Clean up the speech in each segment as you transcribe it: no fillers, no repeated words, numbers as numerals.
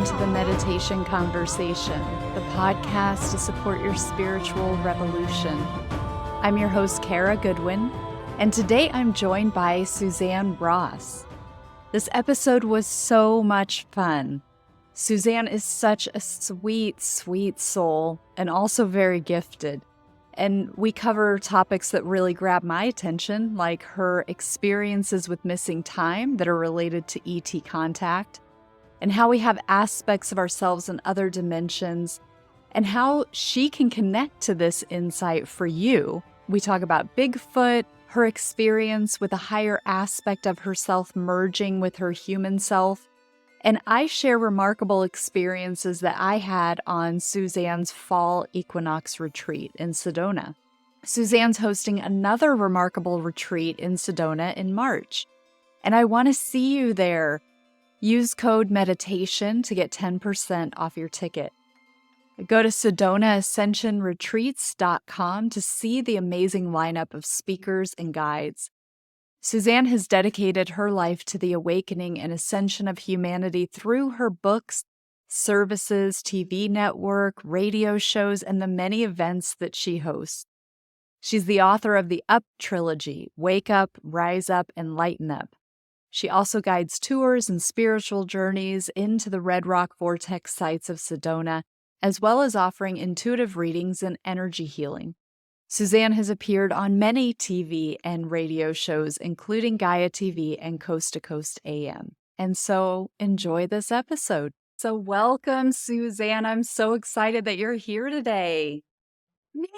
to the Meditation Conversation, the podcast to support your spiritual revolution. I'm your host, Kara Goodwin, and today I'm joined by Suzanne Ross. This episode was so much fun. Suzanne is such a sweet, sweet soul and also very gifted. And we cover topics that really grab my attention, like her experiences with missing time that are related to ET contact, and how we have aspects of ourselves in other dimensions, and how she can connect to this insight for you. We talk about Bigfoot, her experience with a higher aspect of herself merging with her human self, and I share remarkable experiences that I had on Suzanne's fall equinox retreat in Sedona. Suzanne's hosting another remarkable retreat in Sedona in March, and I want to see you there. Use code MEDITATION to get 10% off your ticket. Go to SedonaAscensionRetreats.com to see the amazing lineup of speakers and guides. Suzanne has dedicated her life to the awakening and ascension of humanity through her books, services, TV network, radio shows, and the many events that she hosts. She's the author of the Up Trilogy, Wake Up, Rise Up, and Lighten Up. She also guides tours and spiritual journeys into the Red Rock Vortex sites of Sedona, as well as offering intuitive readings and energy healing. Suzanne has appeared on many TV and radio shows, including Gaia TV and Coast to Coast AM. And so enjoy this episode. So welcome, Suzanne. I'm so excited that you're here today. Me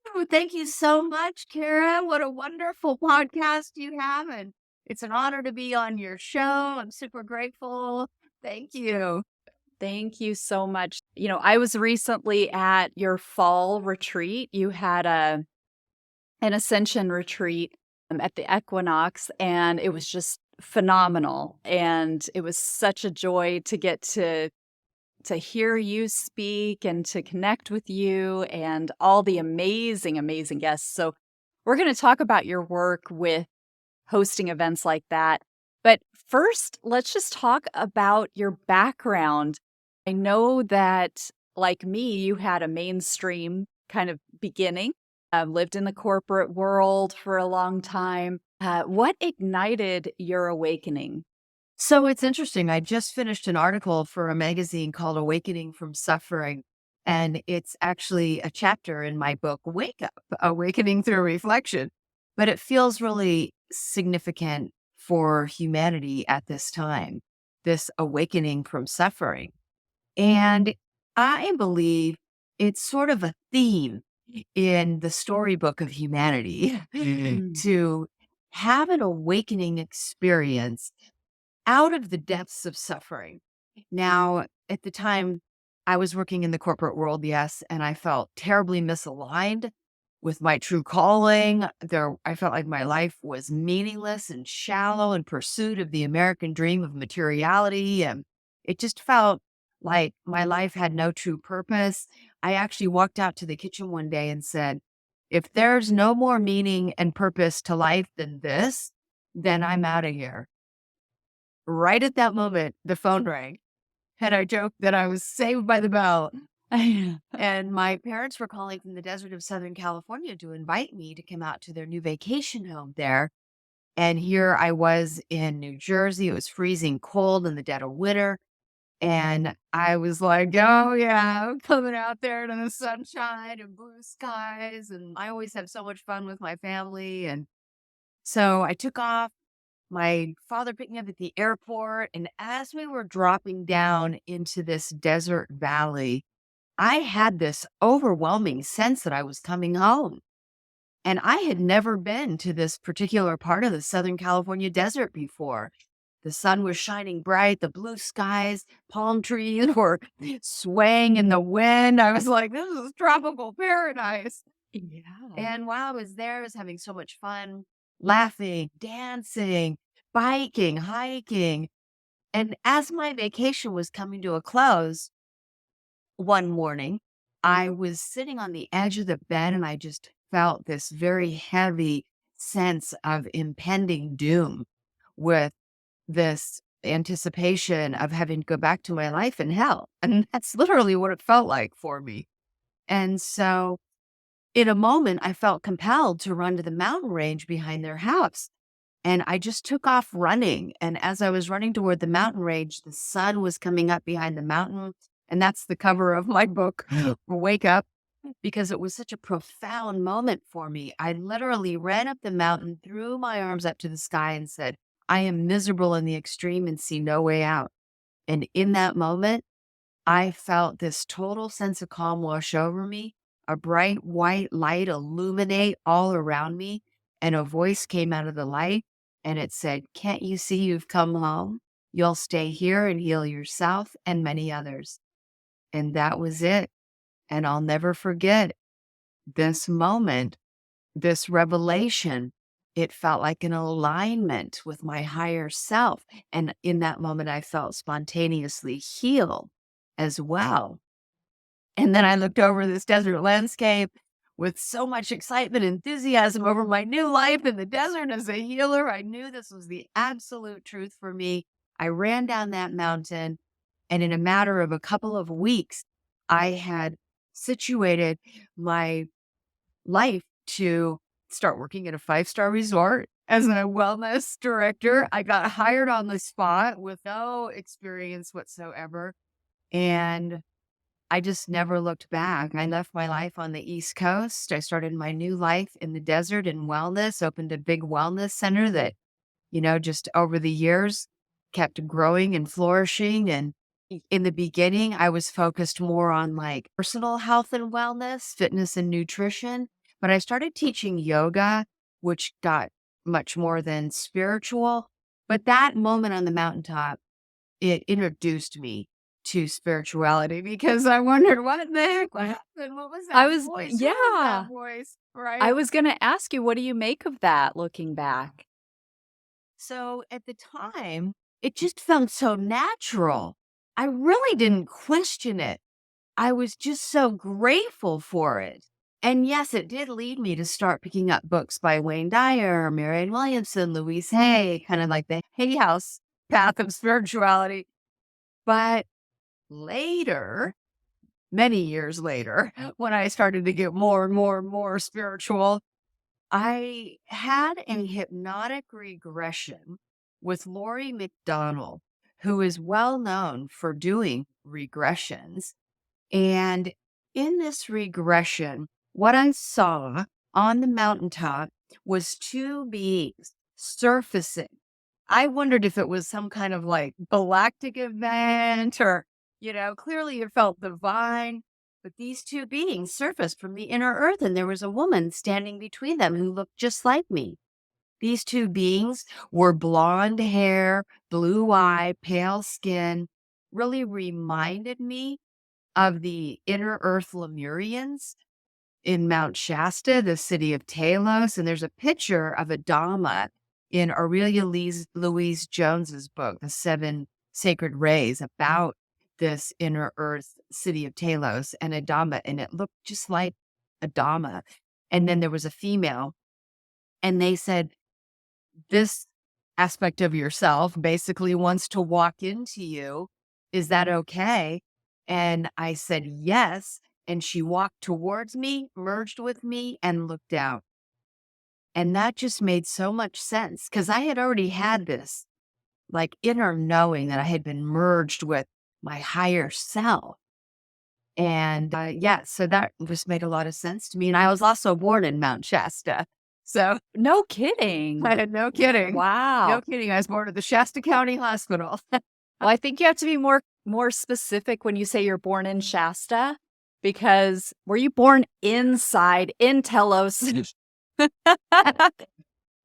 too. Thank you so much, Kara. What a wonderful podcast you have. And it's an honor to be on your show. I'm super grateful. Thank you. Thank you so much. You know, I was recently at your fall retreat. You had an ascension retreat at the equinox, and it was just phenomenal. And it was such a joy to get to hear you speak and to connect with you and all the amazing, amazing guests. So we're going to talk about your work with hosting events like that. But first, let's just talk about your background. I know that, like me, you had a mainstream kind of beginning, lived in the corporate world for a long time. What ignited your awakening? So it's interesting. I just finished an article for a magazine called Awakening from Suffering. And it's actually a chapter in my book, Wake Up, Awakening Through Reflection. But it feels really significant for humanity at this time, this awakening from suffering. And I believe it's sort of a theme in the storybook of humanity to have an awakening experience out of the depths of suffering. Now, at the time, I was working in the corporate world, yes, and I felt terribly misaligned with my true calling. I felt like my life was meaningless and shallow in pursuit of the American dream of materiality. And it just felt like my life had no true purpose. I actually walked out to the kitchen one day and said, if there's no more meaning and purpose to life than this, then I'm out of here. Right at that moment, the phone rang, and I joked that I was saved by the bell. And my parents were calling from the desert of Southern California to invite me to come out to their new vacation home there. And here I was in New Jersey. It was freezing cold in the dead of winter. And I was like, oh, yeah, I'm coming out there to the sunshine and blue skies. And I always have so much fun with my family. And so I took off. My father picked me up at the airport. And as we were dropping down into this desert valley, I had this overwhelming sense that I was coming home. And I had never been to this particular part of the Southern California desert before. The sun was shining bright, the blue skies, palm trees were swaying in the wind. I was like, this is tropical paradise. Yeah. And while I was there, I was having so much fun, laughing, dancing, biking, hiking. And as my vacation was coming to a close, one morning, I was sitting on the edge of the bed and I just felt this very heavy sense of impending doom with this anticipation of having to go back to my life in hell. And that's literally what it felt like for me. And so in a moment, I felt compelled to run to the mountain range behind their house. And I just took off running. And as I was running toward the mountain range, the sun was coming up behind the mountain. And that's the cover of my book, Wake Up, because it was such a profound moment for me. I literally ran up the mountain, threw my arms up to the sky, and said, I am miserable in the extreme and see no way out. And in that moment, I felt this total sense of calm wash over me, a bright white light illuminate all around me, and a voice came out of the light and it said, can't you see you've come home? You'll stay here and heal yourself and many others. And that was it. And I'll never forget this moment, this revelation. It felt like an alignment with my higher self. And in that moment, I felt spontaneously healed as well. And then I looked over this desert landscape with so much excitement and enthusiasm over my new life in the desert as a healer. I knew this was the absolute truth for me. I ran down that mountain, and in a matter of a couple of weeks, I had situated my life to start working at a 5-star resort as a wellness director. I got hired on the spot with no experience whatsoever. And I just never looked back. I left my life on the East Coast. I started my new life in the desert in wellness, opened a big wellness center that, just over the years kept growing and flourishing. And in the beginning, I was focused more on like personal health and wellness, fitness and nutrition. But I started teaching yoga, which got much more than spiritual. But that moment on the mountaintop, it introduced me to spirituality because I wondered what the heck happened. What was that voice? What was that voice? Right. I was going to ask you, what do you make of that looking back? So at the time, it just felt so natural. I really didn't question it. I was just so grateful for it. And yes, it did lead me to start picking up books by Wayne Dyer, Marianne Williamson, Louise Hay, kind of like the Hay House path of spirituality. But later, many years later, when I started to get more and more and more spiritual, I had a hypnotic regression with Lori McDonald, who is well known for doing regressions. And in this regression, what I saw on the mountaintop was two beings surfacing. I wondered if it was some kind of like galactic event or, clearly it felt divine. But these two beings surfaced from the inner earth, and there was a woman standing between them who looked just like me. These two beings were blonde hair, blue eye, pale skin, really reminded me of the inner earth Lemurians in Mount Shasta, the city of Talos. And there's a picture of a Dhamma in Aurelia Louise Jones's book, The 7 Sacred Rays, about this inner earth city of Talos and a Dhamma. And it looked just like a Dhamma. And then there was a female, and they said, this aspect of yourself basically wants to walk into you. Is that okay? And I said, yes. And she walked towards me, merged with me, and looked out. And that just made so much sense because I had already had this like inner knowing that I had been merged with my higher self. And so that just made a lot of sense to me. And I was also born in Mount Shasta. So no kidding. No kidding. Wow. No kidding. I was born at the Shasta County Hospital. Well, I think you have to be more specific when you say you're born in Shasta, because were you born inside in Telos?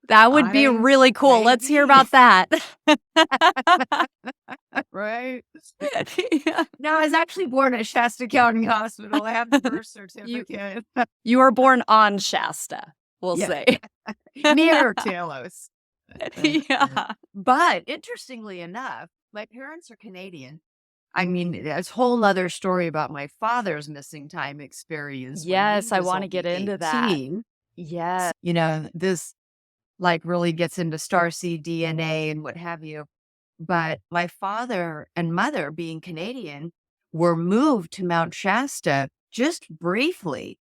That would be really cool. Maybe. Let's hear about that. Right. Yeah. No, I was actually born at Shasta County Hospital. I have the birth certificate. You were born on Shasta, we'll say. Near Talos. Yeah. But interestingly enough, my parents are Canadian. I mean, there's a whole other story about my father's missing time experience. Yes, I want to get into that. Yes. This like really gets into starseed DNA and what have you. But my father and mother, being Canadian, were moved to Mount Shasta just briefly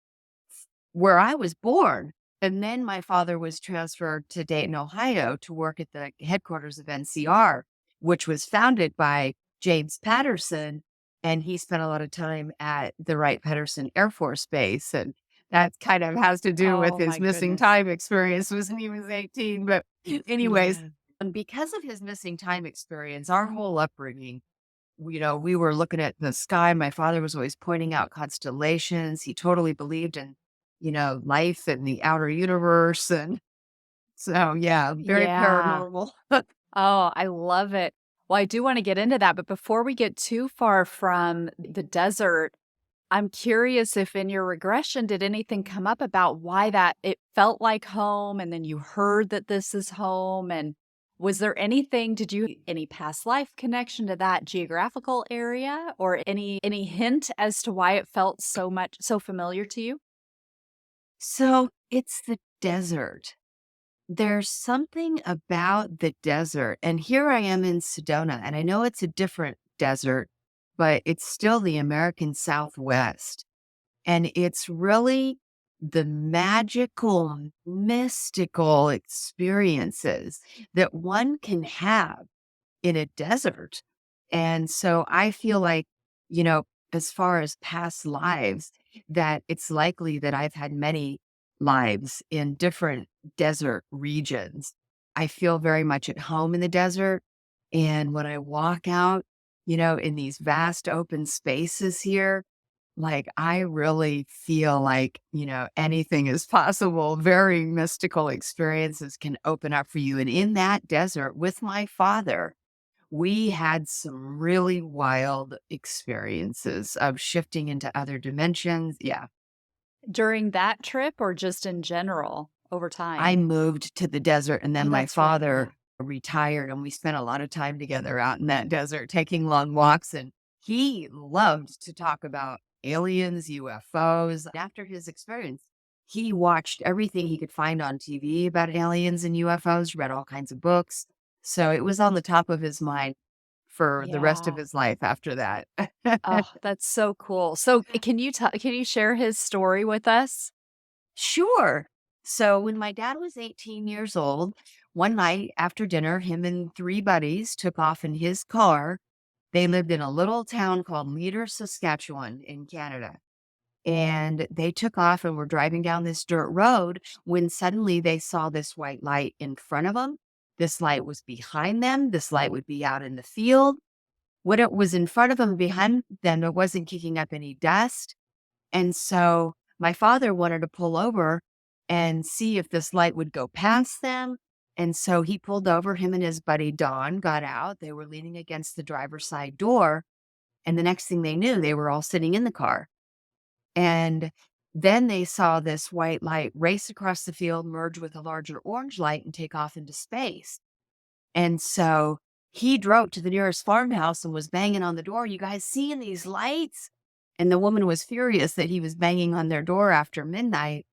where I was born. And then my father was transferred to Dayton, Ohio to work at the headquarters of NCR, which was founded by James Patterson. And he spent a lot of time at the Wright-Patterson Air Force Base. And that kind of has to do with Oh my his missing goodness. time experience was when he was 18. But anyways, Yeah. and because of his missing time experience, our whole upbringing, we were looking at the sky. My father was always pointing out constellations. He totally believed in, life and the outer universe. And so, yeah, very Yeah. paranormal. Oh, I love it. Well, I do want to get into that, but before we get too far from the desert, I'm curious if in your regression, did anything come up about why that it felt like home and then you heard that this is home? And was there anything, did you any past life connection to that geographical area or any hint as to why it felt so familiar to you? So it's the desert. There's something about the desert. And here I am in Sedona, and I know it's a different desert, but it's still the American Southwest. And it's really the magical, mystical experiences that one can have in a desert. And so I feel like, you know, as far as past lives, that it's likely that I've had many lives in different desert regions. I feel very much at home in the desert. And when I walk out, in these vast open spaces here, like I really feel like, anything is possible. Very mystical experiences can open up for you. And in that desert with my father, we had some really wild experiences of shifting into other dimensions. Yeah. During that trip or just in general over I time? moved to the desert and then Oh, my that's right. Yeah. father retired and we spent a lot of time together out in that desert taking long walks. And he loved to talk about aliens, UFOs. After his experience, he watched everything he could find on TV about aliens and UFOs, read all kinds of books. So it was on the top of his mind for the rest of Yeah. his life after that. Oh, that's so cool. So can you share his story with us? Sure. So when my dad was 18 years old, one night after dinner, him and three buddies took off in his car. They lived in a little town called Leader, Saskatchewan in Canada. And they took off and were driving down this dirt road when suddenly they saw this white light in front of them. This light was behind them. This light would be out in the field. When it was in front of them, behind them, it wasn't kicking up any dust. And so my father wanted to pull over and see if this light would go past them. And so he pulled over, him and his buddy Don got out. They were leaning against the driver's side door. And the next thing they knew, they were all sitting in the car. And then they saw this white light race across the field, merge with a larger orange light, and take off into space. And so he drove to the nearest farmhouse and was banging on the door. You guys seeing these lights? And the woman was furious that he was banging on their door after midnight.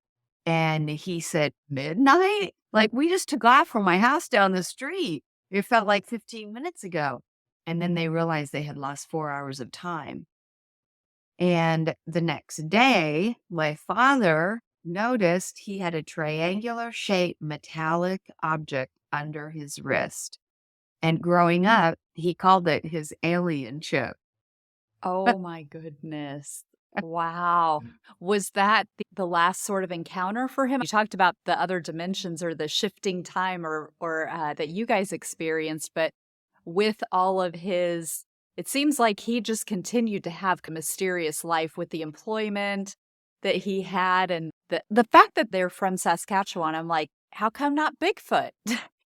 And he said, "Midnight? Like, we just took off from my house down the street. It felt like 15 minutes ago." And then they realized they had lost 4 hours of time. And the next day, my father noticed he had a triangular shaped metallic object under his wrist. And growing up, he called it his alien chip. Oh my goodness. Wow. Was that the last sort of encounter for him? You talked about the other dimensions or the shifting time or that you guys experienced, but with all of his it seems like he just continued to have a mysterious life with the employment that he had and the fact that they're from Saskatchewan, I'm like, how come not Bigfoot?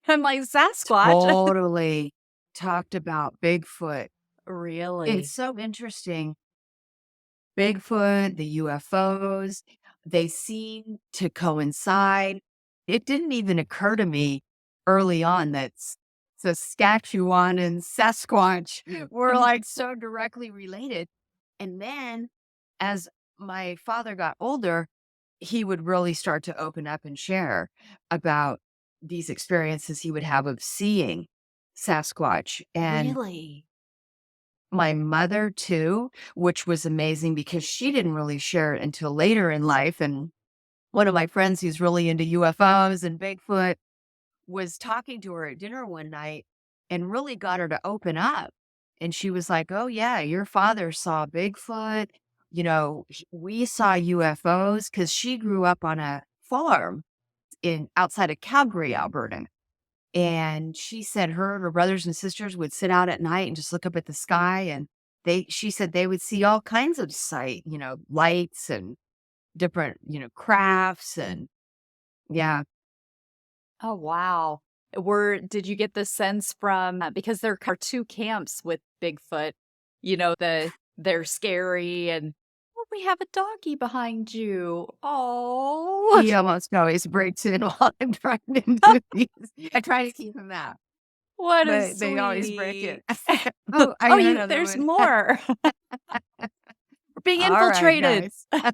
I'm like Sasquatch. Totally talked about Bigfoot. It's Really? so interesting. Bigfoot, the UFOs, they seem to coincide. It didn't even occur to me early on that Saskatchewan and Sasquatch were like so directly related. And then as my father got older, he would really start to open up and share about these experiences he would have of seeing Sasquatch. And Really? my mother too, which was amazing because she didn't really share it until later in life. And one of my friends who's really into UFOs and Bigfoot was talking to her at dinner one night and really got her to open up. And she was like, "Oh, yeah, your father saw Bigfoot. We saw UFOs," because she grew up on a farm in outside of Calgary, Alberta. And she said her and her brothers and sisters would sit out at night and just look up at the sky. And she said they would see all kinds of lights and different, crafts. And yeah. Oh, wow. Did you get the sense from, because there are two camps with Bigfoot, they're scary and, oh, we have a doggy behind you. Oh, He almost always breaks in while I'm trying to do these. I try to keep him out, what a but they always break sweetie. it. Oh, I got another There's one. more. We're being All right, infiltrated. guys.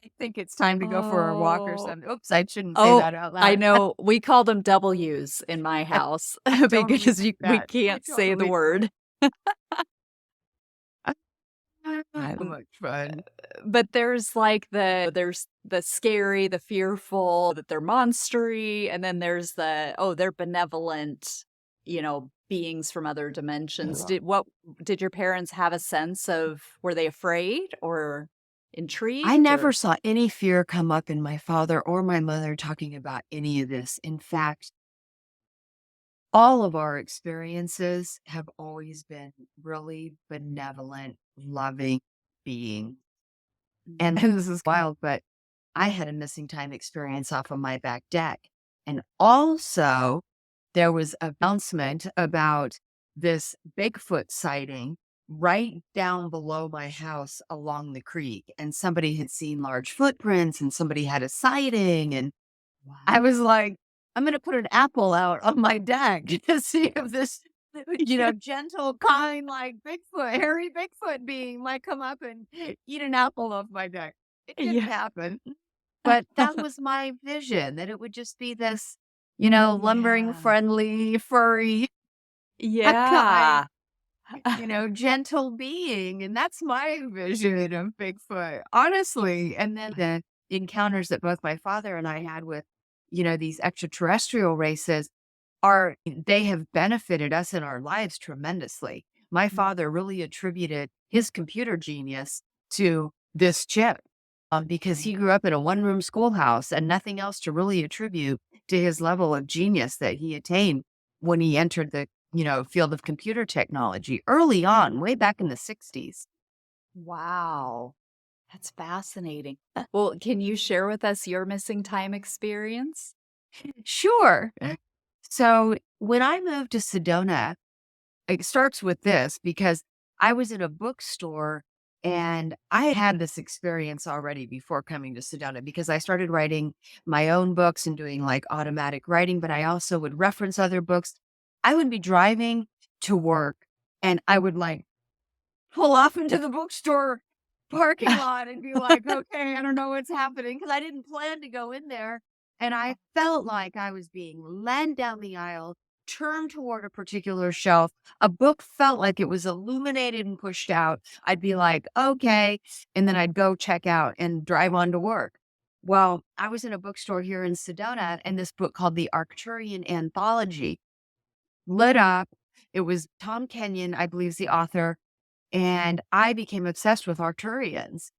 I think it's time to go for a walk or Oh. something. Oops, I shouldn't say that out loud. I know. We call them W's in my house Totally because do we that. can't say the Totally do word. So much fun. But there's there's the scary, the fearful, that they're monstery, and then there's they're benevolent, beings from other dimensions. Did your parents have a sense of, were they afraid or intrigued? I never saw any fear come up in my father or my mother talking about any of this. In fact, all of our experiences have always been really benevolent, loving beings. And this is wild, but I had a missing time experience off of my back deck. And also, there was an announcement about this Bigfoot sighting right down below my house along the creek. And somebody had seen large footprints and somebody had a sighting. And I was like, I'm going to put an apple out on my deck to see if this, gentle, kind, like Bigfoot, hairy Bigfoot being might come up and eat an apple off my deck. It didn't Yeah. happen. But that was my vision, that it would just be this, lumbering, Yeah. friendly, furry, Yeah. gentle being. And that's my vision of Bigfoot, honestly. And then the encounters that both my father and I had with, these extraterrestrial races they have benefited us in our lives tremendously. My father really attributed his computer genius to this chip. Because he grew up in a one-room schoolhouse and nothing else to really attribute to his level of genius that he attained when he entered the, field of computer technology early on, way back in the 60s. Wow. That's fascinating. Well, can you share with us your missing time experience? Sure. So when I moved to Sedona, it starts with this because I was in a bookstore and I had this experience already before coming to Sedona because I started writing my own books and doing like automatic writing, but I also would reference other books. I would be driving to work and I would like pull off into the bookstore parking lot and be like, okay, I don't know what's happening because I didn't plan to go in there. And I felt like I was being led down the aisle, turned toward a particular shelf. A book felt like it was illuminated and pushed out. I'd be like, okay. And then I'd go check out and drive on to work. Well, I was in a bookstore here in Sedona and this book called the Arcturian Anthology lit up. It was Tom Kenyon, I believe, is the author. And I became obsessed with Arcturians.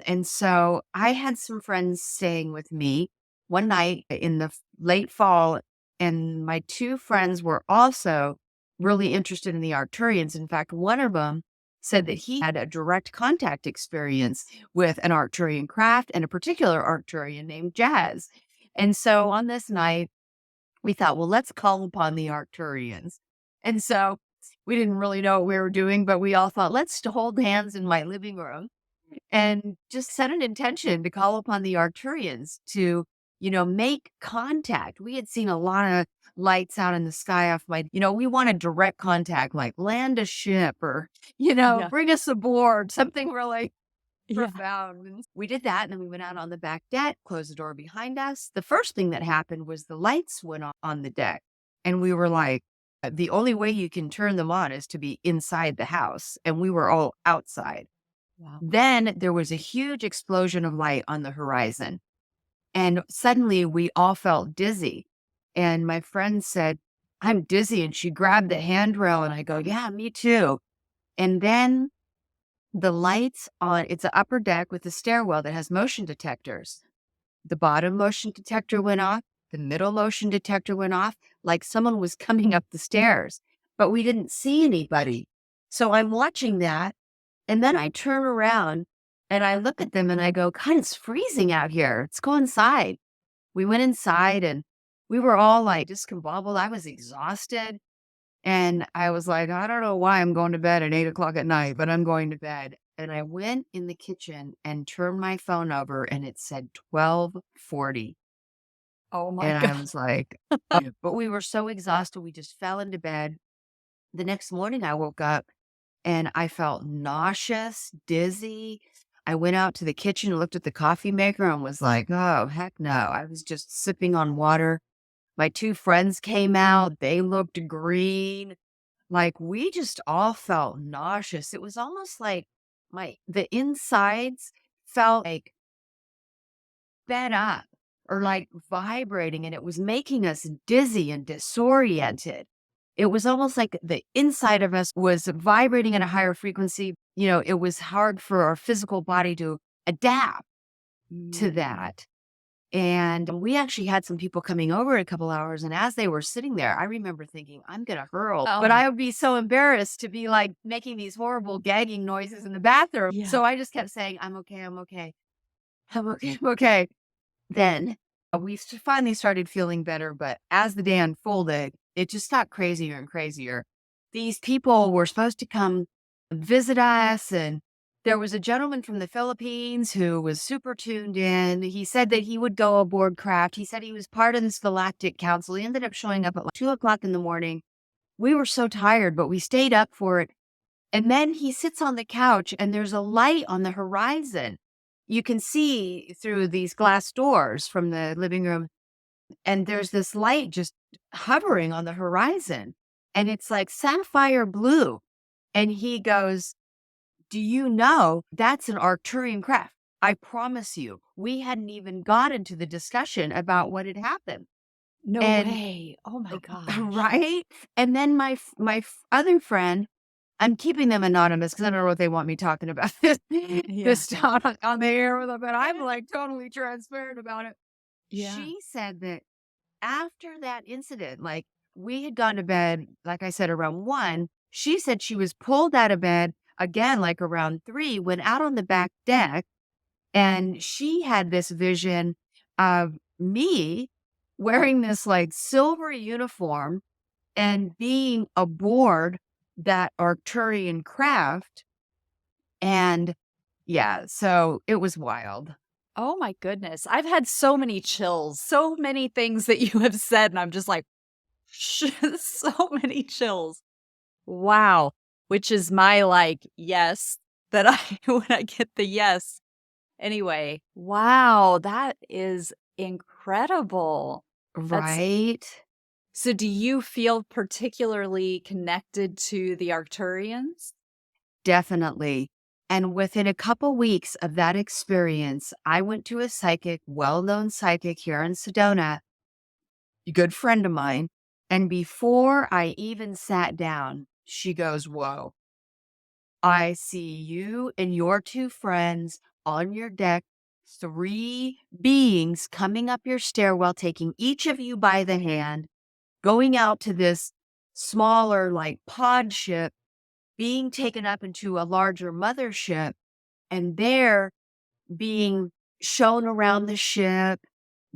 And so I had some friends staying with me one night in the late fall, and my two friends were also really interested in the Arcturians. In fact, one of them said that he had a direct contact experience with an Arcturian craft and a particular Arcturian named Jazz. And so on this night, we thought, well, let's call upon the Arcturians. And so we didn't really know what we were doing, but we all thought, let's hold hands in my living room and just set an intention to call upon the Arcturians to, make contact. We had seen a lot of lights out in the sky off we wanted direct contact, like land a ship or, Yeah. bring us aboard, something really Yeah. profound. And we did that. And then we went out on the back deck, closed the door behind us. The first thing that happened was the lights went on the deck. And we were like, the only way you can turn them on is to be inside the house. And we were all outside. Wow. Then there was a huge explosion of light on the horizon. And suddenly we all felt dizzy. And my friend said, I'm dizzy. And she grabbed the handrail and I go, yeah, me too. And then the lights on, it's an upper deck with a stairwell that has motion detectors. The bottom motion detector went off. The middle motion detector went off, like someone was coming up the stairs, but we didn't see anybody. So I'm watching that. And then I turn around and I look at them and I go, God, it's freezing out here. Let's go inside. We went inside and we were all like discombobulated. I was exhausted. And I was like, I don't know why I'm going to bed at 8 o'clock at night, but I'm going to bed. And I went in the kitchen and turned my phone over and it said 12:40. Oh my And I God. was like, oh. But we were so exhausted. We just fell into bed. The next morning I woke up and I felt nauseous, dizzy. I went out to the kitchen and looked at the coffee maker and was like, oh, heck no. I was just sipping on water. My two friends came out. They looked green. Like we just all felt nauseous. It was almost like the insides felt like fed up or like vibrating, and it was making us dizzy and disoriented. It was almost like the inside of us was vibrating at a higher frequency. It was hard for our physical body to adapt to that. And we actually had some people coming over in a couple hours. And as they were sitting there, I remember thinking, I'm going to hurl. But I would be so embarrassed to be like making these horrible gagging noises in the bathroom. Yeah. So I just kept saying, I'm okay. I'm okay. I'm okay. I'm okay. Then we finally started feeling better. But as the day unfolded, it just got crazier and crazier. These people were supposed to come visit us, and there was a gentleman from the Philippines who was super tuned in. He said that he would go aboard craft. He said he was part of this galactic council. He ended up showing up at like 2 o'clock in the morning. We were so tired, but we stayed up for it. And then he sits on the couch and there's a light on the horizon. You can see through these glass doors from the living room. And there's this light just hovering on the horizon. And it's like sapphire blue. And he goes, do you know that's an Arcturian craft? I promise you, we hadn't even gotten to the discussion about what had happened. No way. Oh my gosh. Right? And then my other friend, I'm keeping them anonymous because I don't know what they want me talking about this on the air with them, but I'm like totally transparent about it. Yeah. She said that after that incident, like we had gone to bed, like I said, around 1. She said she was pulled out of bed again, like around 3, went out on the back deck, and she had this vision of me wearing this like silver uniform and being aboard that Arcturian craft. And yeah, so it was wild. Oh my goodness. I've had so many chills, so many things that you have said, and I'm just like, so many chills. Wow. Which is my like, yes, that when I get the yes. Anyway, wow, that is incredible. Right? So do you feel particularly connected to the Arcturians? Definitely. And within a couple weeks of that experience, I went to a psychic, well-known psychic here in Sedona, a good friend of mine. And before I even sat down, she goes, whoa, I see you and your two friends on your deck, 3 beings coming up your stairwell, taking each of you by the hand, going out to this smaller, like pod ship, being taken up into a larger mothership, and there being shown around the ship,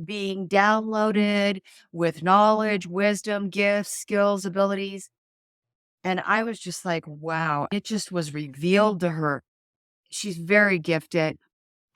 being downloaded with knowledge, wisdom, gifts, skills, abilities. And I was just like, wow, it just was revealed to her. She's very gifted.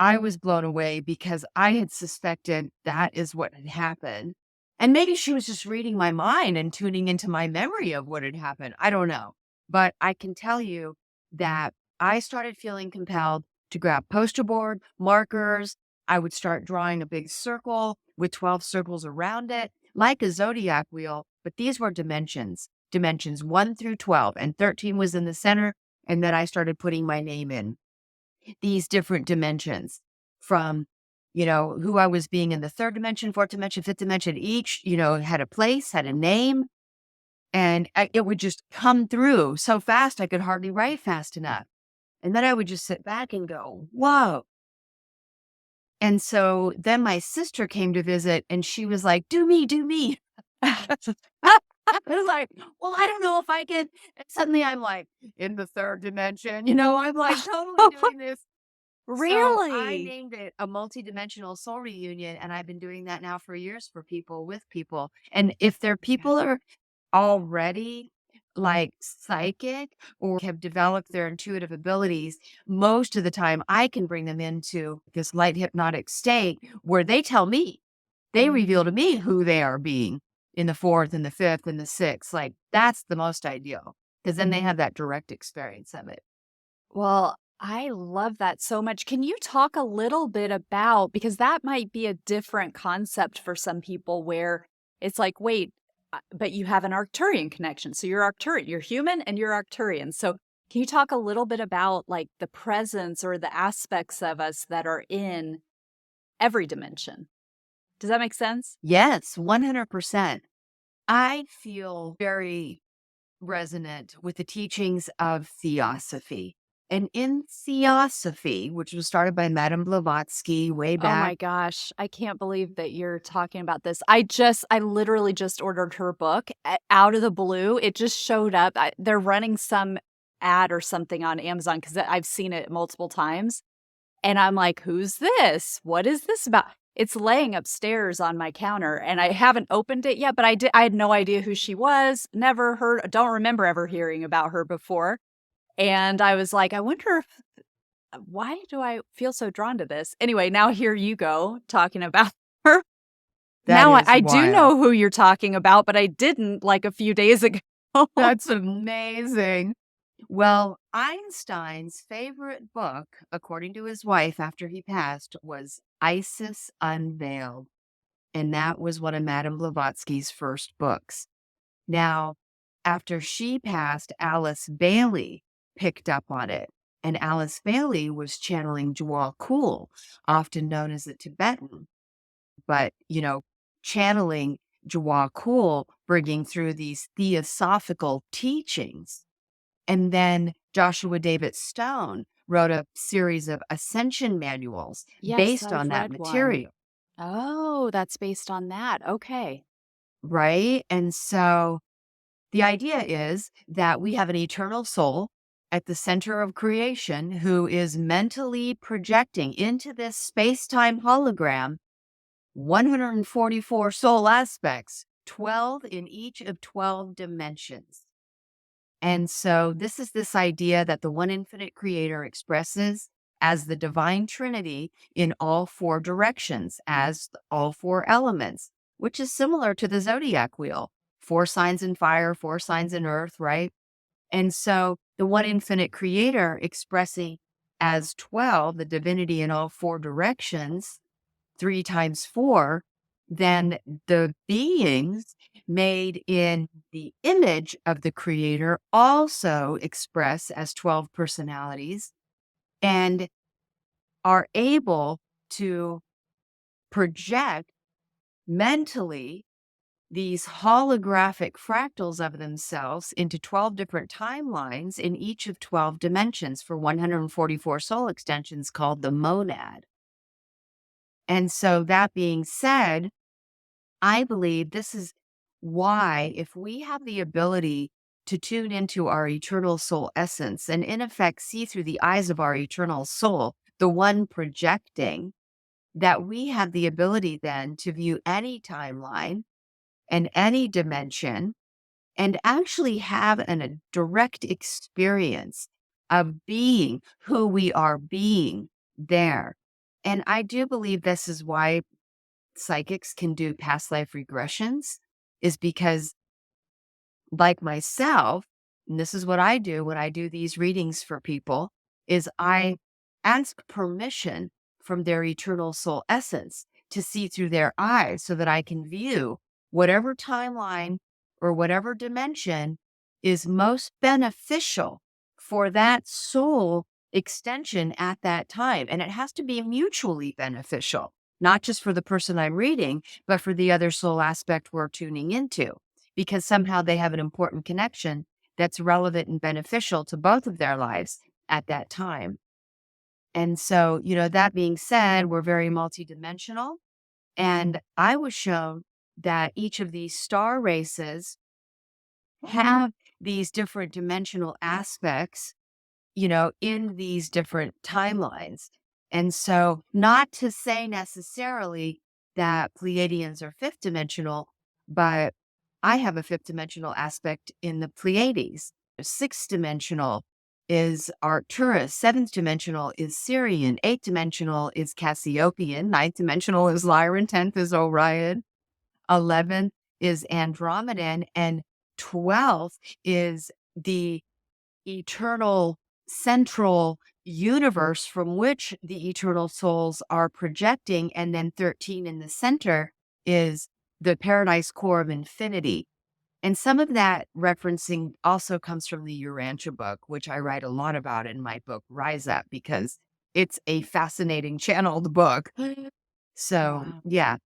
I was blown away because I had suspected that is what had happened. And maybe she was just reading my mind and tuning into my memory of what had happened. I don't know. But I can tell you that I started feeling compelled to grab poster board, markers. I would start drawing a big circle with 12 circles around it, like a zodiac wheel. but these were dimensions 1 through 12, and 13 was in the center. And then I started putting my name in these different dimensions from, who I was being in the third dimension, fourth dimension, fifth dimension. Each, had a place, had a name, and it would just come through so fast I could hardly write fast enough. And then I would just sit back and go, whoa. And so then my sister came to visit and she was like, do me, do me. I was like, well, I don't know if I can. And suddenly I'm like in the third dimension, I'm like totally doing this. So I Really? named it a multidimensional soul reunion. And I've been doing that now for years for people with people. And if their people are already like psychic or have developed their intuitive abilities, most of the time I can bring them into this light hypnotic state where they tell me, they reveal to me who they are being in the fourth and the fifth and the sixth. Like that's the most ideal because then they have that direct experience of it. Well, I love that so much. Can you talk a little bit about, because that might be a different concept for some people where it's like, wait, but you have an Arcturian connection. So you're Arcturian, you're human and you're Arcturian. So can you talk a little bit about like the presence or the aspects of us that are in every dimension? Does that make sense? Yes, 100%. I feel very resonant with the teachings of Theosophy. And in Theosophy, which was started by Madame Blavatsky way Oh my back. gosh, I can't believe that you're talking about this. I literally just ordered her book out of the blue. It just showed up. They're running some ad or something on Amazon because I've seen it multiple times. And I'm like, who's this? What is this about? It's laying upstairs on my counter and I haven't opened it yet, but I had no idea who she was, never heard, don't remember ever hearing about her before. And I was like, I wonder if why do I feel so drawn to this? Anyway, now here you go talking about her. That Now is I do wild. know who you're talking about, but I didn't like a few days ago. That's amazing. Well, Einstein's favorite book, according to his wife after he passed, was Isis Unveiled. And that was one of Madame Blavatsky's first books. Now, after she passed, Alice Bailey picked up on it. And Alice Bailey was channeling Jewel Kul, often known as the Tibetan, but, channeling Jewel Kul, bringing through these theosophical teachings. And then Joshua David Stone wrote a series of ascension manuals Yes, based I've on that read one. material, Oh, that's based on that. Okay. right? And so the idea is that we have an eternal soul at the center of creation who is mentally projecting into this space time hologram 144 soul aspects, 12 in each of 12 dimensions. And so this is this idea that the one infinite creator expresses as the divine trinity in all four directions, as all four elements, which is similar to the zodiac wheel. 4 signs in fire, 4 signs in earth, right? And so the one infinite creator expressing as 12, the divinity in all four directions, 3 times 4, then the beings made in the image of the creator also express as 12 personalities and are able to project mentally these holographic fractals of themselves into 12 different timelines in each of 12 dimensions for 144 soul extensions called the monad. And so that being said, I believe this is why, if we have the ability to tune into our eternal soul essence and, in effect, see through the eyes of our eternal soul, the one projecting, that we have the ability then to view any timeline and any dimension and actually have a direct experience of being who we are being there. And I do believe this is why psychics can do past life regressions, is because, like myself, and this is what I do when I do these readings for people, is I ask permission from their eternal soul essence to see through their eyes so that I can view whatever timeline or whatever dimension is most beneficial for that soul extension at that time. And it has to be mutually beneficial, not just for the person I'm reading, but for the other soul aspect we're tuning into, because somehow they have an important connection that's relevant and beneficial to both of their lives at that time. And so, that being said, we're very multidimensional. And I was shown that each of these star races have these different dimensional aspects, in these different timelines. And so, not to say necessarily that Pleiadians are fifth dimensional, but I have a fifth dimensional aspect in the Pleiades. Sixth dimensional is Arcturus, seventh dimensional is Sirian, eighth dimensional is Cassiopean, ninth dimensional is Lyran, 10th is Orion, 11th is Andromedan, and 12th is the eternal central universe from which the eternal souls are projecting. And then 13 in the center is the paradise core of infinity. And some of that referencing also comes from the Urantia book, which I write a lot about in my book, Rise Up, because it's a fascinating channeled book. So, Wow. yeah.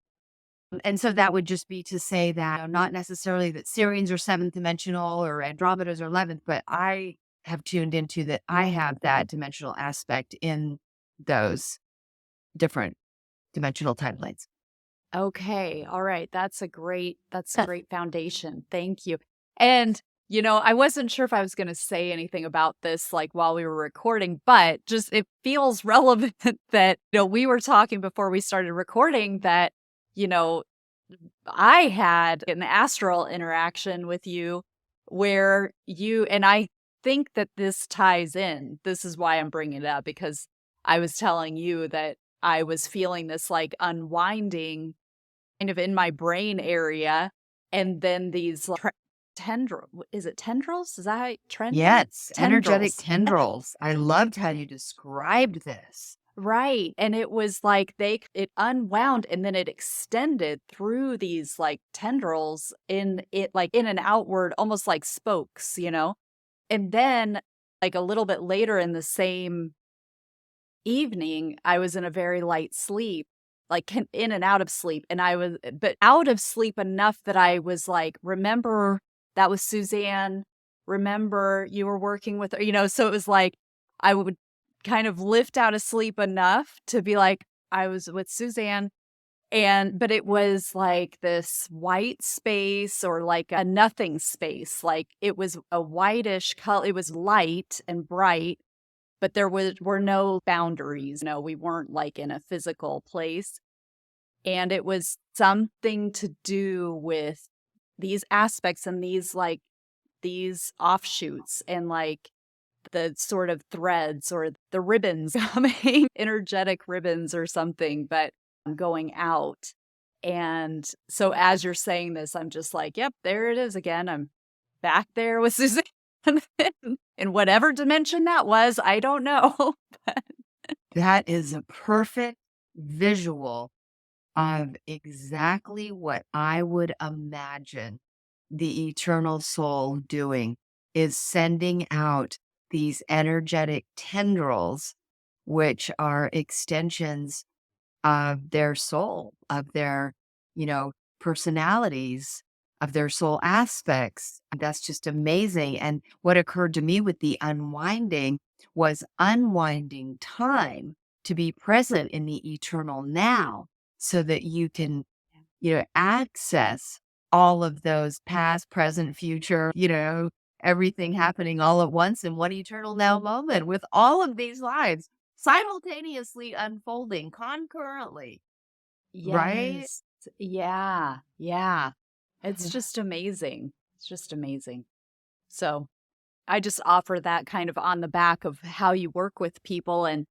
And so that would just be to say that not necessarily that Syrians are seventh dimensional or Andromedas are 11th, but I have tuned into that I have that dimensional aspect in those different dimensional timelines. Okay. All right. That's a great foundation. Thank you. And, I wasn't sure if I was going to say anything about this like while we were recording, but just it feels relevant that, we were talking before we started recording that, I had an astral interaction with you where and I think that this ties in. This is why I'm bringing it up, because I was telling you that I was feeling this like unwinding kind of in my brain area. And then these is it tendrils? Is that how Yes, energetic tendrils? tendrils. I loved how you described this. Right. And it was like it unwound and then it extended through these like tendrils in and outward, almost like spokes, And then like a little bit later in the same evening, I was in a very light sleep, like in and out of sleep. And but out of sleep enough that I was like, remember that was Suzanne. Remember you were working with her, so it was like, I would kind of lift out of sleep enough to be like, I was with Suzanne. But it was like this white space or like a nothing space. Like it was a whitish color. It was light and bright, but there were no boundaries. No, we weren't like in a physical place. And it was something to do with these aspects and these offshoots and like the sort of threads or the ribbons coming, energetic ribbons or something, but going out. And so as you're saying this, I'm just like, yep, there it is again. I'm back there with Suzanne in whatever dimension that was. I don't know. That is a perfect visual of exactly what I would imagine the eternal soul doing, is sending out these energetic tendrils, which are extensions of their soul, of their, personalities, of their soul aspects. That's just amazing. And what occurred to me with the unwinding was unwinding time to be present in the eternal now so that you can, access all of those past, present, future, everything happening all at once in one eternal now moment with all of these lives simultaneously unfolding concurrently. Right? Yes. Yeah. Yeah. It's just amazing. It's just amazing. So I just offer that kind of on the back of how you work with people. And,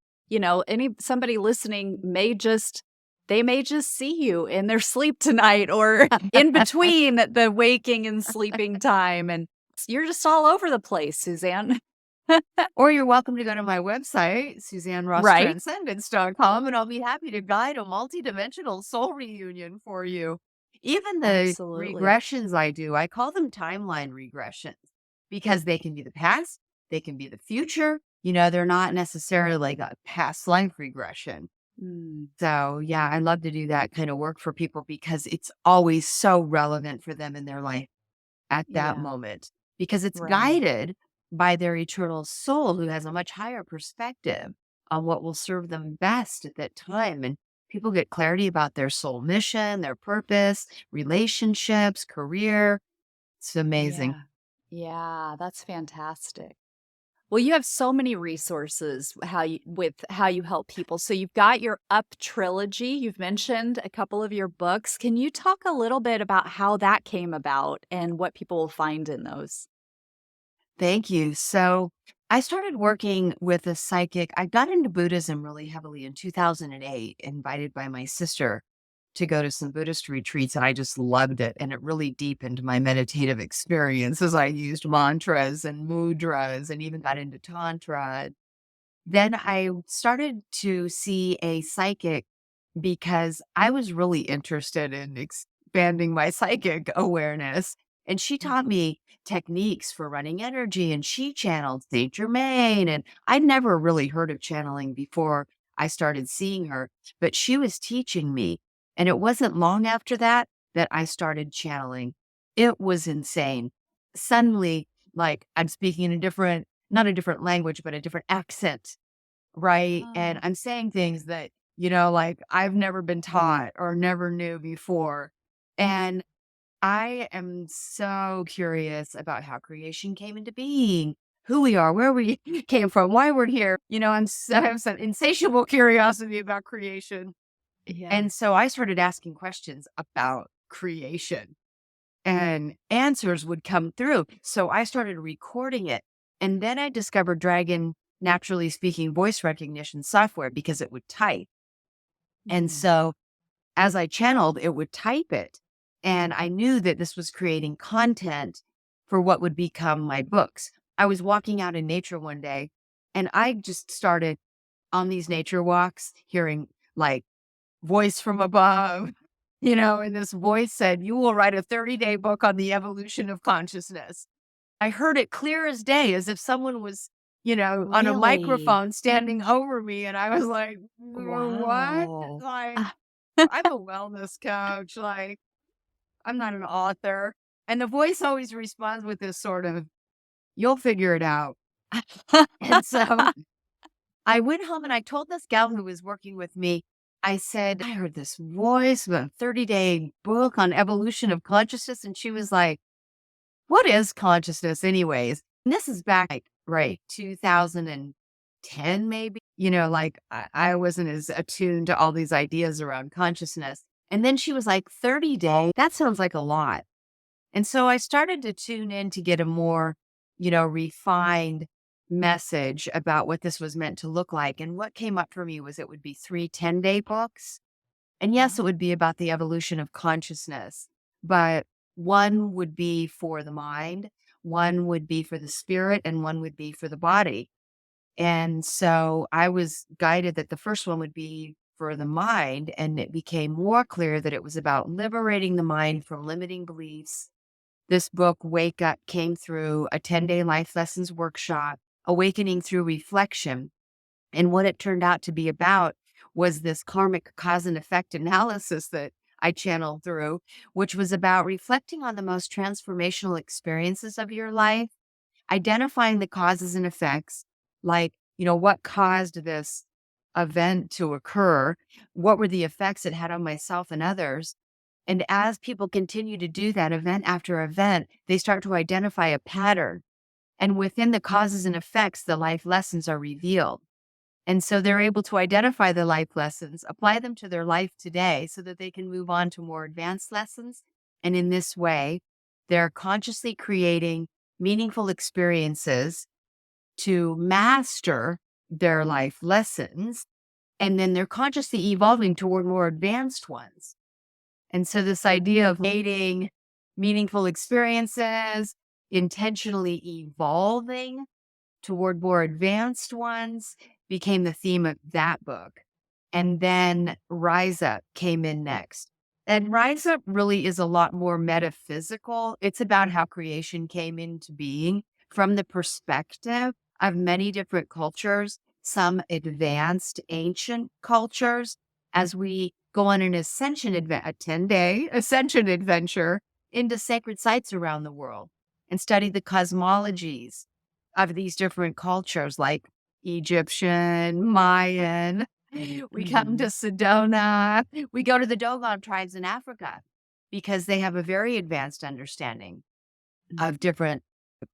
somebody listening they may just see you in their sleep tonight or in between the waking and sleeping time. And you're just all over the place, Suzanne. Or you're welcome to go to my website, Right. SuzanneRossTranscendence.com, and I'll be happy to guide a multidimensional soul reunion for you Even the Absolutely. regressions I do, I call them timeline regressions because they can be the past, they can be the future. They're not necessarily like a past life regression. Mm, So, yeah, I love to do that kind of work for people because it's always so relevant for them in their life at that yeah, moment because it's right. guided by their eternal soul who has a much higher perspective on what will serve them best at that time. And people get clarity about their soul mission, their purpose, relationships, career. It's amazing. Yeah. Yeah, that's fantastic. Well, you have so many resources how you help people. So you've got your Up trilogy. You've mentioned a couple of your books. Can you talk a little bit about how that came about and what people will find in those? Thank you. So I started working with a psychic. I got into Buddhism really heavily in 2008, invited by my sister to go to some Buddhist retreats, and I just loved it. And it really deepened my meditative experience as I used mantras and mudras and even got into Tantra. Then I started to see a psychic because I was really interested in expanding my psychic awareness. And she taught Mhm. me techniques for running energy, and she channeled Saint Germain. And I'd never really heard of channeling before I started seeing her, but she was teaching me. And it wasn't long after that that I started channeling. It was insane. Suddenly, like I'm speaking in not a different language, but a different accent, right? And Oh, I'm saying things that, like I've never been taught or never knew before. And I am so curious about how creation came into being, who we are, where we came from, why we're here. I have some insatiable curiosity about creation. yeah. And so I started asking questions about creation and answers would come through. So I started recording it. And then I discovered Dragon naturally speaking voice recognition software because it would type. And Mhm. so as I channeled, it would type it. And I knew that this was creating content for what would become my books. I was walking out in nature one day and I just started on these nature walks hearing like voice from above, and this voice said, "You will write a 30-day book on the evolution of consciousness." I heard it clear as day as if someone was, on a Really? microphone standing over me. And I was like, What? Wow. Like, I'm a wellness coach. Like, I'm not an author." And the voice always responds with this sort of, "You'll figure it out." And so I went home and I told this gal who was working with me, I said, "I heard this voice about a 30-day book on evolution of consciousness." And she was like, "What is consciousness, anyways?" And this is back, like, right, 2010, maybe. Like I wasn't as attuned to all these ideas around consciousness. And then she was like, 30 days? That sounds like a lot. And so I started to tune in to get a more, refined message about what this was meant to look like. And what came up for me was it would be 3 10-day books. And yes, it Oh, would be about the evolution of consciousness, but one would be for the mind, one would be for the spirit, and one would be for the body. And so I was guided that the first one would be for the mind. And it became more clear that it was about liberating the mind from limiting beliefs. This book, Wake Up, came through a 10-day life lessons workshop, Awakening Through Reflection. And what it turned out to be about was this karmic cause and effect analysis that I channeled through, which was about reflecting on the most transformational experiences of your life, identifying the causes and effects, like, what caused this event to occur? What were the effects it had on myself and others? And as people continue to do that event after event, they start to identify a pattern. And within the causes and effects, the life lessons are revealed. And so they're able to identify the life lessons, apply them to their life today so that they can move on to more advanced lessons. And in this way, they're consciously creating meaningful experiences to master their life lessons. And then they're consciously evolving toward more advanced ones. And so this idea of creating meaningful experiences, intentionally evolving toward more advanced ones became the theme of that book. And then Rise Up came in next. And Rise Up really is a lot more metaphysical. It's about how creation came into being from the perspective of many different cultures, some advanced ancient cultures, as we go on an a 10-day ascension adventure into sacred sites around the world and study the cosmologies of these different cultures like Egyptian, Mayan. We come to Mhm. Sedona. We go to the Dogon tribes in Africa because they have a very advanced understanding of different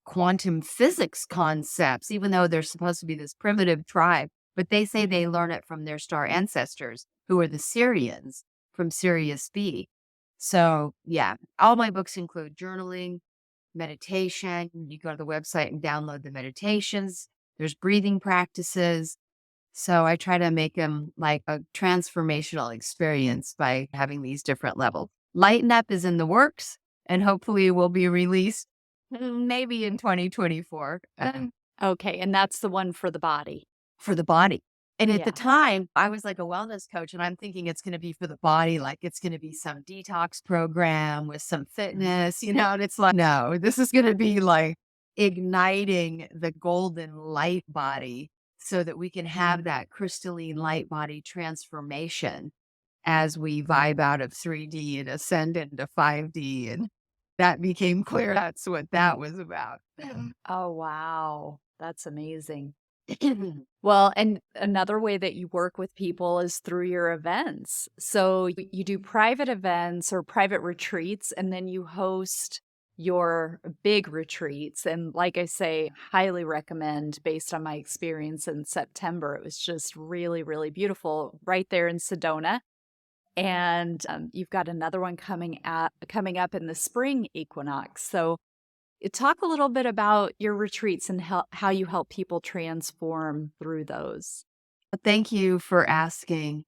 quantum physics concepts, even though they're supposed to be this primitive tribe. But they say they learn it from their star ancestors, who are the Syrians from Sirius B. So, yeah, all my books include journaling, meditation. You go to the website and download the meditations. There's breathing practices. So I try to make them like a transformational experience by having these different levels. Lighten Up is in the works and hopefully will be released maybe in 2024 Okay, and that's the one for the body. for the body. And at the Yeah. time, I was like a wellness coach, and I'm thinking it's going to be for the body, like it's going to be some detox program with some fitness, and it's like, no, this is going to be like igniting the golden light body so that we can have that crystalline light body transformation as we vibe out of 3D and ascend into 5D. And that became clear. That's what that was about. Oh, wow. That's amazing. Well, and another way that you work with people is through your events. So you do private events or private retreats, and then you host your big retreats. And like I say, highly recommend based on my experience in September. It was just really, really beautiful right there in Sedona. And you've got another one coming up in the spring equinox. So talk a little bit about your retreats and how you help people transform through those. Thank you for asking.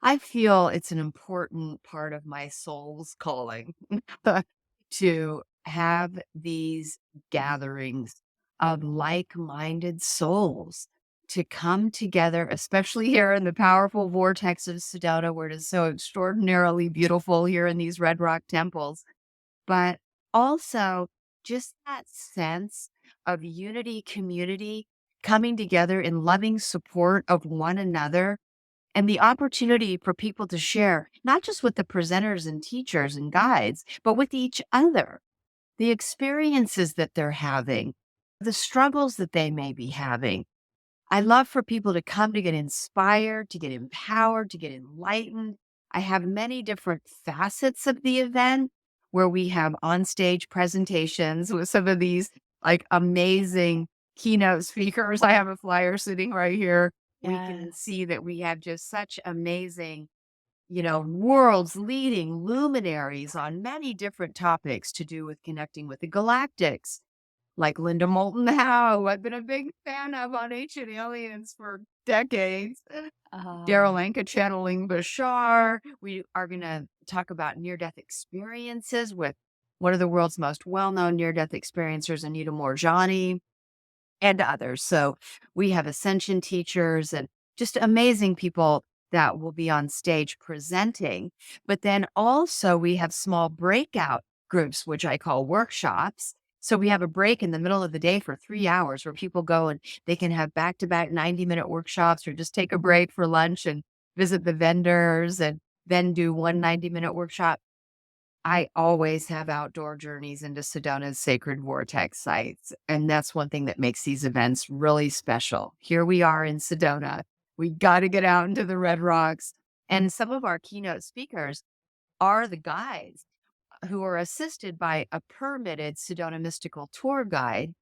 I feel it's an important part of my soul's calling to have these gatherings of like minded souls to come together, especially here in the powerful vortex of Sedona, where it is so extraordinarily beautiful here in these Red Rock temples. But also just that sense of unity, community, coming together in loving support of one another and the opportunity for people to share, not just with the presenters and teachers and guides, but with each other, the experiences that they're having, the struggles that they may be having. I love for people to come to get inspired, to get empowered, to get enlightened. I have many different facets of the event where we have on-stage presentations with some of these like amazing keynote speakers. I have a flyer sitting right here. We can Yes. see that we have just such amazing, world's leading luminaries on many different topics to do with connecting with the galactics, like Linda Moulton Howe, I've been a big fan of on Ancient Aliens for decades. Oh, Daryl Anka channeling Bashar. We are going to talk about near death experiences with one of the world's most well known near death experiencers, Anita Morjani, and others. So we have ascension teachers and just amazing people that will be on stage presenting. But then also we have small breakout groups, which I call workshops. So we have a break in the middle of the day for 3 hours where people go and they can have back-to-back 90-minute workshops or just take a break for lunch and visit the vendors and then do one 90-minute workshop. I always have outdoor journeys into Sedona's sacred vortex sites. And that's one thing that makes these events really special. Here we are in Sedona. We got to get out into the Red Rocks. And some of our keynote speakers are the guides who are assisted by a permitted Sedona mystical tour guide.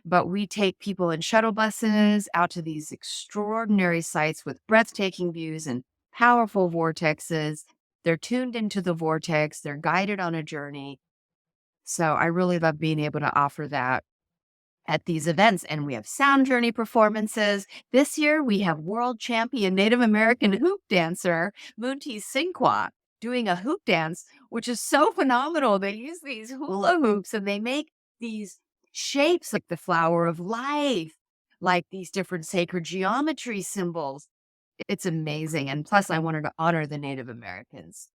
But we take people in shuttle buses out to these extraordinary sites with breathtaking views and powerful vortexes. They're tuned into the vortex, they're guided on a journey. So I really love being able to offer that at these events. And we have sound journey performances. This year, we have world champion Native American hoop dancer, Munti Sinqua, doing a hoop dance, which is so phenomenal. They use these hula hoops and they make these shapes like the flower of life, like these different sacred geometry symbols. It's amazing. And plus, I wanted to honor the Native Americans.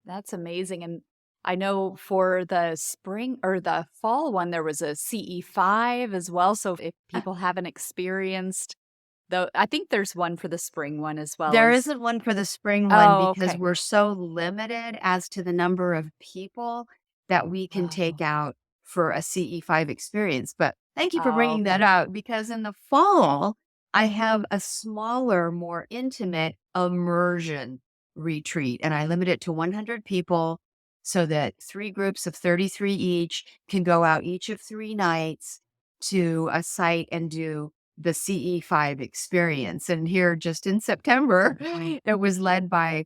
That's amazing. And I know for the spring or the fall one, there was a CE5 as well. So if people haven't experienced, though, I think there's one for the spring one as well There as. isn't one for the spring one Oh, because okay. we're so limited as to the number of people that we can take Oh, out for a CE5 experience. But thank you for oh, bringing that okay. out because in the fall, I have a smaller, more intimate immersion retreat and I limit it to 100 people so that 3 groups of 33 each can go out each of 3 nights to a site and do the CE5 experience. And here just in September, it was led by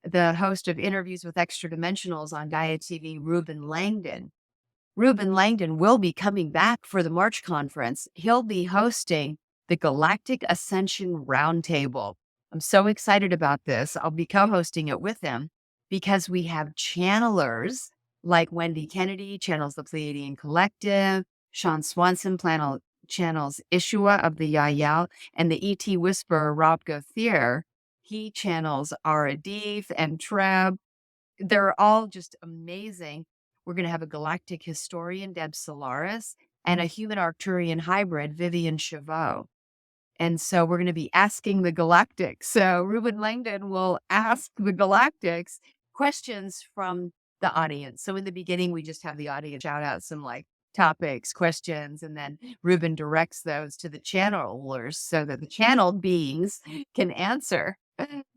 the host of Interviews with Extra-Dimensionals on Gaia TV, Ruben Langdon. Ruben Langdon will be coming back for the March conference. He'll be hosting the Galactic Ascension Roundtable. I'm so excited about this. I'll be co-hosting it with him because we have channelers like Wendy Kennedy, channels the Pleiadian Collective, Sean Swanson channels Ishua of the Yael, and the ET Whisperer, Rob Gauthier. He channels Aradif and Treb. They're all just amazing. We're going to have a galactic historian, Deb Solaris, and a human Arcturian hybrid, Vivian Chavot. And so we're going to be asking the galactics. So Ruben Langdon will ask the galactics questions from the audience. So in the beginning, we just have the audience shout out some like topics, questions, and then Ruben directs those to the channelers so that the channeled beings can answer.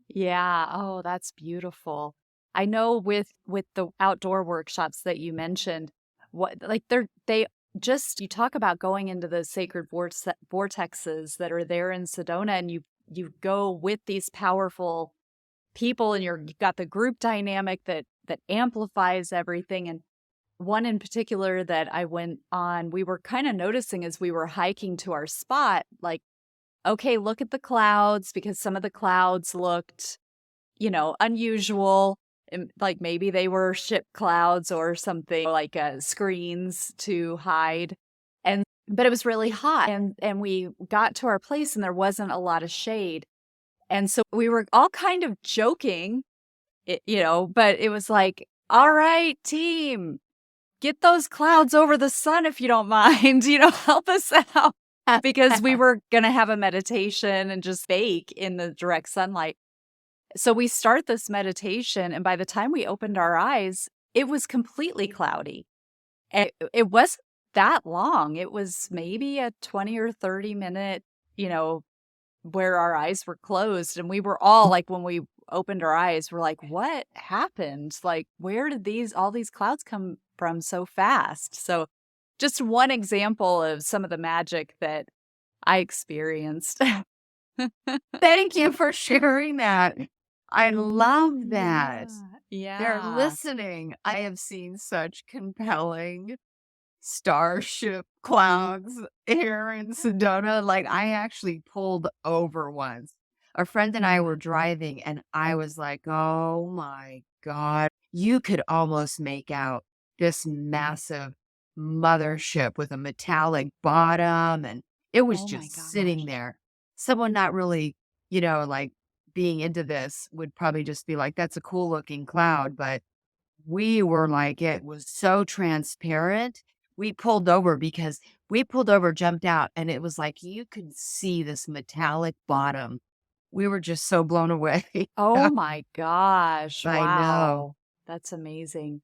Yeah. Oh, that's beautiful. I know with the outdoor workshops that you mentioned, what like they just you talk about going into the sacred vortexes that are there in Sedona, and you go with these powerful people, and you've got the group dynamic that amplifies everything. And one in particular that I went on, we were kind of noticing as we were hiking to our spot, like, okay, look at the clouds, because some of the clouds looked, unusual. And like maybe they were ship clouds or something, like screens to hide. But it was really hot, and we got to our place and there wasn't a lot of shade. And so we were all kind of joking, but it was like, all right, team, get those clouds over the sun if you don't mind, help us out. Because we were going to have a meditation and just bake in the direct sunlight. So we start this meditation, and by the time we opened our eyes, it was completely cloudy. And it wasn't that long. It was maybe a 20 or 30-minute, where our eyes were closed. And we were all like, when we opened our eyes, we're like, what happened? Like, where did all these clouds come from so fast? So just one example of some of the magic that I experienced. Thank you for sharing that. I love that. Yeah. They're listening. I have seen such compelling starship clouds here in Sedona. Like I actually pulled over once. A friend and I were driving and I was like, oh my God, you could almost make out this massive mothership with a metallic bottom. And it was Oh my just sitting gosh. there. Someone not really, like being into this would probably just be like, that's a cool looking cloud. But we were like, it was so transparent. We pulled over because we pulled over, jumped out, and it was like you could see this metallic bottom. We were just so blown away. Oh my gosh. I know. Wow. That's amazing.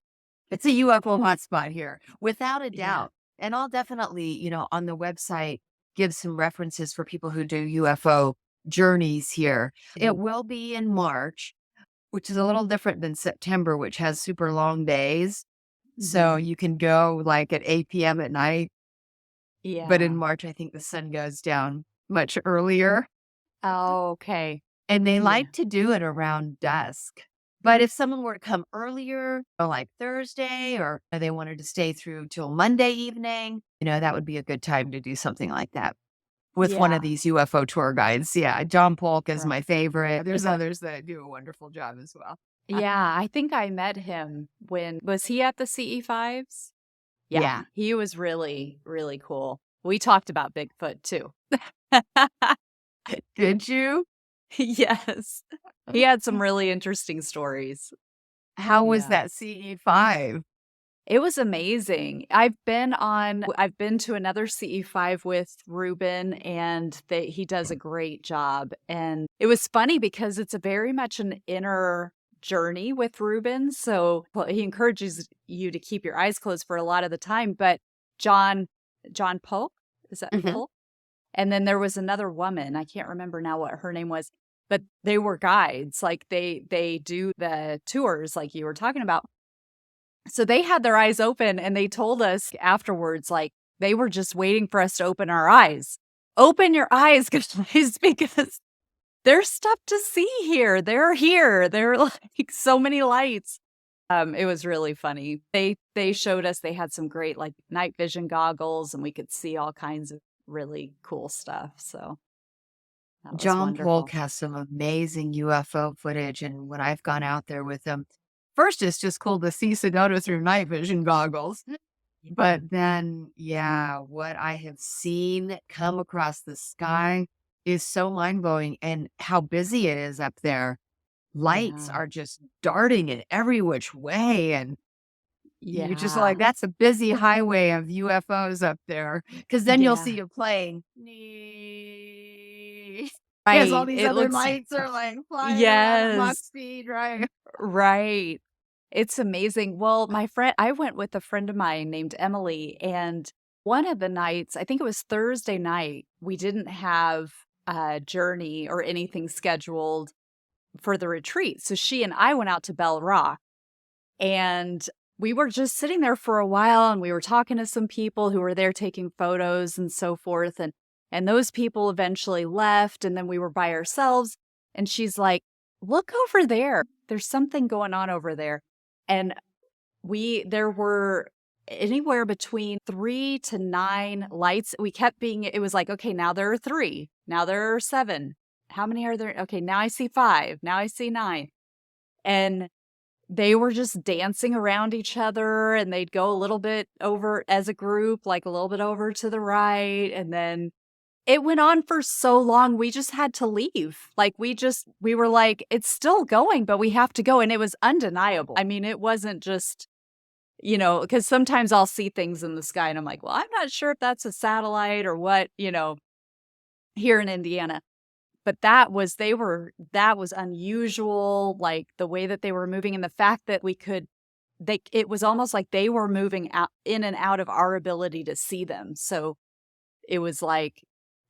It's a UFO hotspot here, without a Yeah. doubt. And I'll definitely, on the website, give some references for people who do UFO journeys here. It will be in March, which is a little different than September, which has super long days. So you can go like at 8 p.m. at night. But in Yeah. March, I think the sun goes down much earlier. Oh, okay. And they Yeah. like to do it around dusk. But if someone were to come earlier, like Thursday, or they wanted to stay through till Monday evening, that would be a good time to do something like that with one of Yeah. these UFO tour guides. Yeah, John Polk is my Right. favorite. There's others that do a wonderful job as well. Yeah. I think I met him was he at the CE5s? Yeah. Yeah. He was really, really cool. We talked about Bigfoot too. Did you? Yes. He had some really interesting stories. How was Yeah. that CE5? It was amazing. I've been to another CE5 with Ruben, and he does a great job. And it was funny because it's a very much an inner journey with Ruben. So he encourages you to keep your eyes closed for a lot of the time. But John John Polk, is that Mhm. Polk? And then there was another woman, I can't remember now what her name was, but they were guides. Like they do the tours like you were talking about. So they had their eyes open and they told us afterwards, like they were just waiting for us to open our eyes. Open your eyes, guys, because there's stuff to see here. They're here. There are like so many lights. It was really funny. They showed us they had some great like night vision goggles and we could see all kinds of really cool stuff. So that was John Polk wonderful. has some amazing UFO footage, and when I've gone out there with him, first it's just cool to see Sedona through night vision goggles. But then, yeah, what I have seen come across the sky is so mind-blowing, and how busy it is up there. Lights Yeah. are just darting in every which way, and you're just like, Yeah. "That's a busy highway of UFOs up there." Because then you'll Yeah. see a plane. Yes, all Right. these It other looks lights are, like, flying around at Mach yes. speed, right? Right. It's amazing. Well, I went with a friend of mine named Emily, and one of the nights, I think it was Thursday night, we didn't have a journey or anything scheduled for the retreat. So she and I went out to Bell Rock, and we were just sitting there for a while and we were talking to some people who were there taking photos and so forth. And those people eventually left, and then we were by ourselves. And she's like, look over there. There's something going on over there. And there were anywhere between 3 to 9 lights. We kept being, it was like, okay, now there are 3. Now there are 7. How many are there? Okay, now I see 5. Now I see 9. And they were just dancing around each other, and they'd go a little bit over as a group, like a little bit over to the right. And then it went on for so long, we just had to leave. Like we were like, it's still going, but we have to go. And it was undeniable. I mean, it wasn't just, because sometimes I'll see things in the sky and I'm like, well, I'm not sure if that's a satellite or what, here in Indiana. But that was unusual, like the way that they were moving and the fact that it was almost like they were moving out in and out of our ability to see them. So it was like,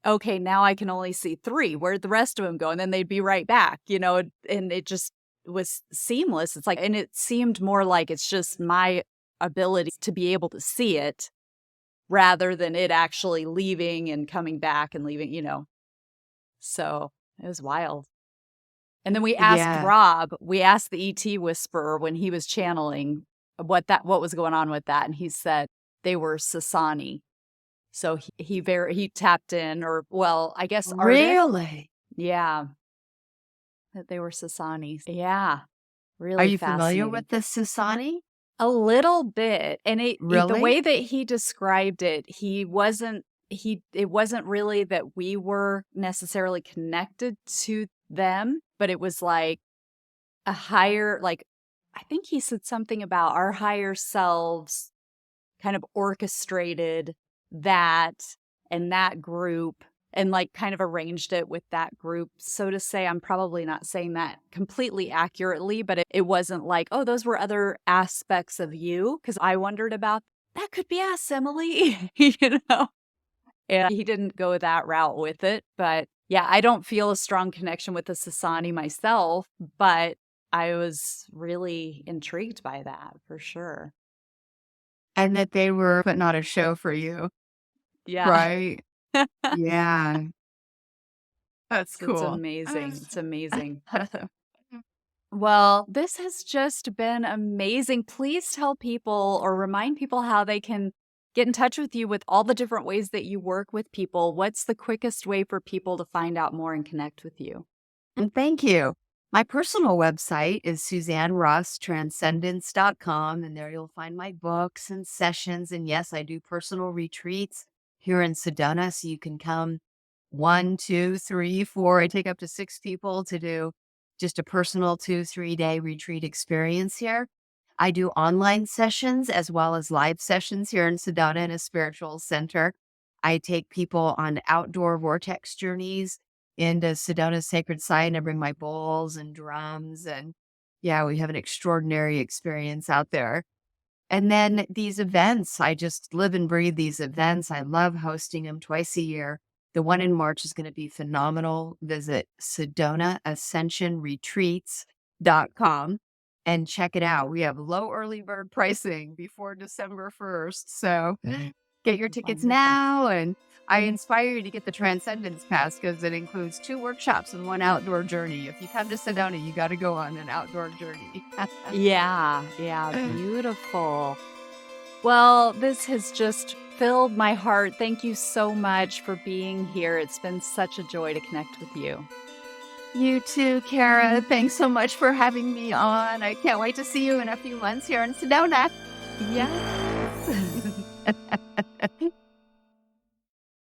okay, now I can only see 3. Where'd the rest of them go? And then they'd be right back, and it just was seamless. It's like, and it seemed more like it's just my ability to be able to see it rather than it actually leaving and coming back and leaving. So it was wild. And then Yeah. we asked the ET whisperer when he was channeling what was going on with that. And he said they were Sasani. So he tapped in, or well, I guess Arctic. Really? Yeah. That they were Sasani. Yeah. Are Really you familiar fascinating. with the Sasani? A little bit. And the Really? way that he described it, it wasn't really that we were necessarily connected to them, but it was like a higher, like, I think he said something about our higher selves kind of orchestrated that and that group and like kind of arranged it with that group. So to say, I'm probably not saying that completely accurately, but it wasn't like, oh, those were other aspects of you. Cause I wondered about that could be us, Emily, And he didn't go that route with it. But yeah, I don't feel a strong connection with the Sasani myself, but I was really intrigued by that for sure. And that they were putting on a show for you, Yeah. right? Yeah. That's It's cool. amazing. It's amazing. Well, this has just been amazing. Please tell people or remind people how they can get in touch with you with all the different ways that you work with people. What's the quickest way for people to find out more and connect with you? And thank you. My personal website is SuzanneRossTranscendence.com, and there you'll find my books and sessions. And yes, I do personal retreats here in Sedona, so you can come 1, 2, 3, 4. I take up to 6 people to do just a personal 2-3 day retreat experience here. I do online sessions as well as live sessions here in Sedona in a spiritual center. I take people on outdoor vortex journeys into Sedona's sacred site, and I bring my bowls and drums. And yeah, we have an extraordinary experience out there. And then these events, I just live and breathe these events. I love hosting them twice a year. The one in March is going to be phenomenal. Visit SedonaAscensionRetreats.com and check it out. We have low early bird pricing before December 1st. So get your tickets now. And I inspire you to get the Transcendence Pass because it includes 2 workshops and 1 outdoor journey. If you come to Sedona, you got to go on an outdoor journey. Yeah, beautiful. Well, this has just filled my heart. Thank you so much for being here. It's been such a joy to connect with you. You too, Kara. Thanks so much for having me on. I can't wait to see you in a few months here in Sedona. Yes.